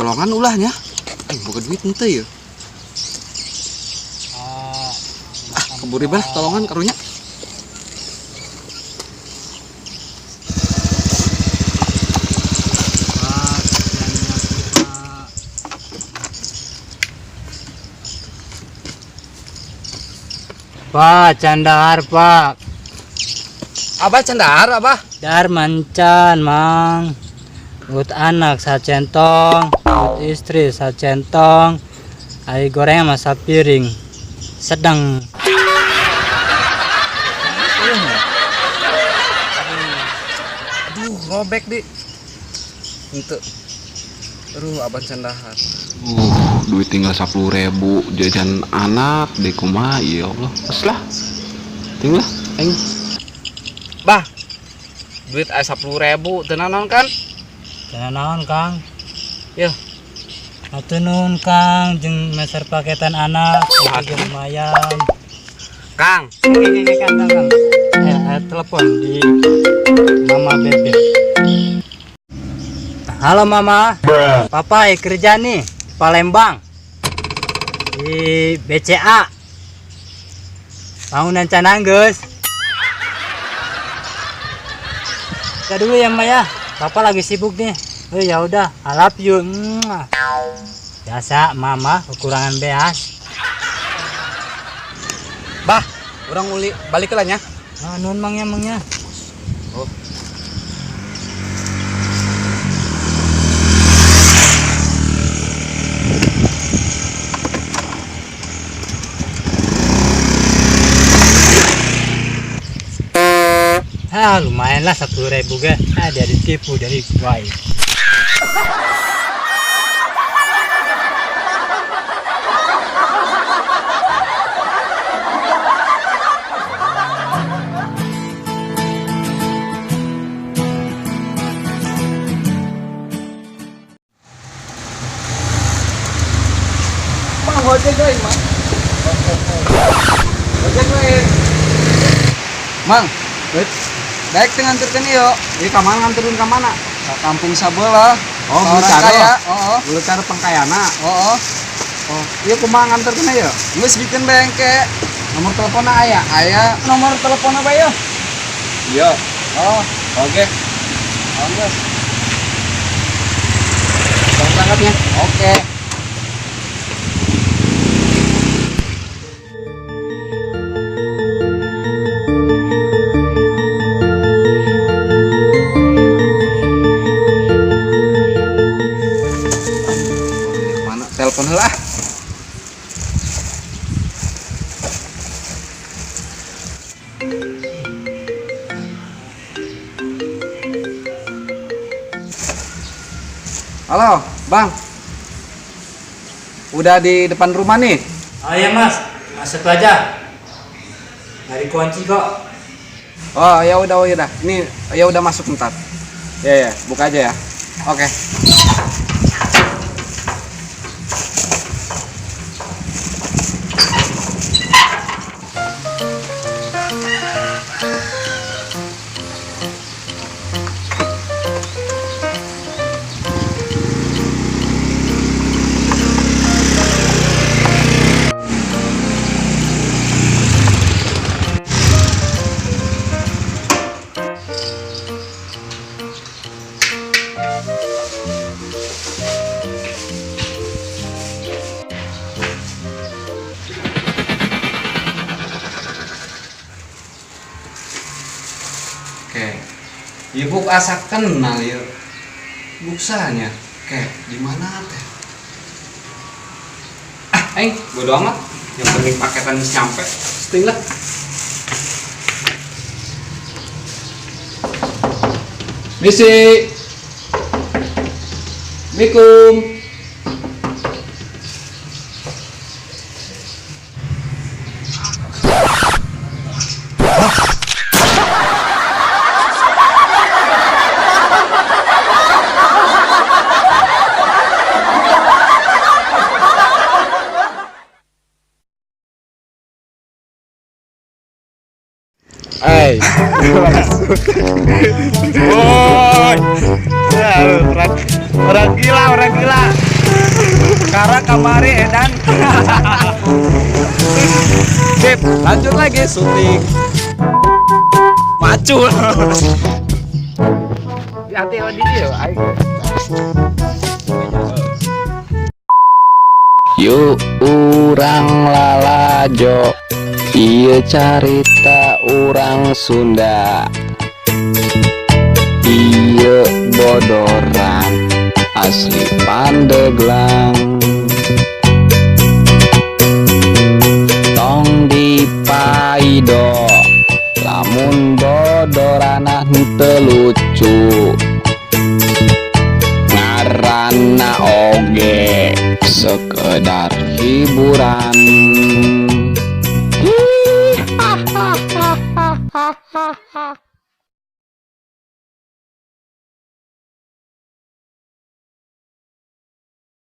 tolongan ulahnya. Boga duit ente ya. Keburi bae tolongan karunya. Pak, candahar pak. Abah candahar abah. Dar mancan mang. Ut anak sacentong, ut istri sacentong. Air goreng sama sapiring. Sedang. Aduh, robek di. Ente. Aduh, abah candahar. Duit tinggal 10.000 jajan anak deh kumaha ya Allah. Terus lah. Tinggal aing. Bah. Duit aya 10.000 teu naon kan? Jangan naon kang. Ya. Atuh nuhun kang jeung meser paketan anak. Jeung lumayan. Kang. Kang. Telepon di Mama Bebe. Halo Mama. Papa kerja nih Palembang di BCA bangunan Cananggeus. Ya dulu ya Maya, Papa lagi sibuk nih. Oh ya udah, I love you. Biasa Mama kekurangan beas. Bah, orang uli balik ke lanya. Nun mangnya. Oh. Lumayan lah 10.000 ga. Dia ditipu dari baik. Mang gojek euy, Mang. Gojek we. Mang, baik teu nganterkeun ieu. Ieu ka mana nganterkeun ka mana? Ka kampung sabelah. Oh, Bulucara. Heeh. Bulucara Pangkayana. Heeh. Oh, ieu kumaha nganterkeun ieu? Geus bikeun bengke. Nomor teleponna aya? Aya. Nomor teleponna bae ieu. Iya. Oh, oke. Oke. Berangkatnya. Oke. Telepon heula. Halo, Bang. Udah di depan rumah nih. Oh iya Mas, masuk aja. Dari kunci kok. Oh, ya udah. Ini ya udah masuk bentar. Ya, buka aja ya. Oke. Oke, ibu asa kenal ya buksanya. Oke, di mana teh? Aing bodo amat. Yang penting paketan nyampe. Seting lah. Misi. Assalamualaikum. Hai. Boy. Ya, orang gila. Kara kamari edan. Sip, lanjut lagi syuting. Macul. Hati di dia, Yuk urang lalajo, ieu carita urang Sunda. Ieu bodoran asli Pandeglang. Tong dipaido lamun bodoranna henteu lucu. Ngaranna oge sekedar hiburan. Hi, ha, ha, ha, ha, ha, ha.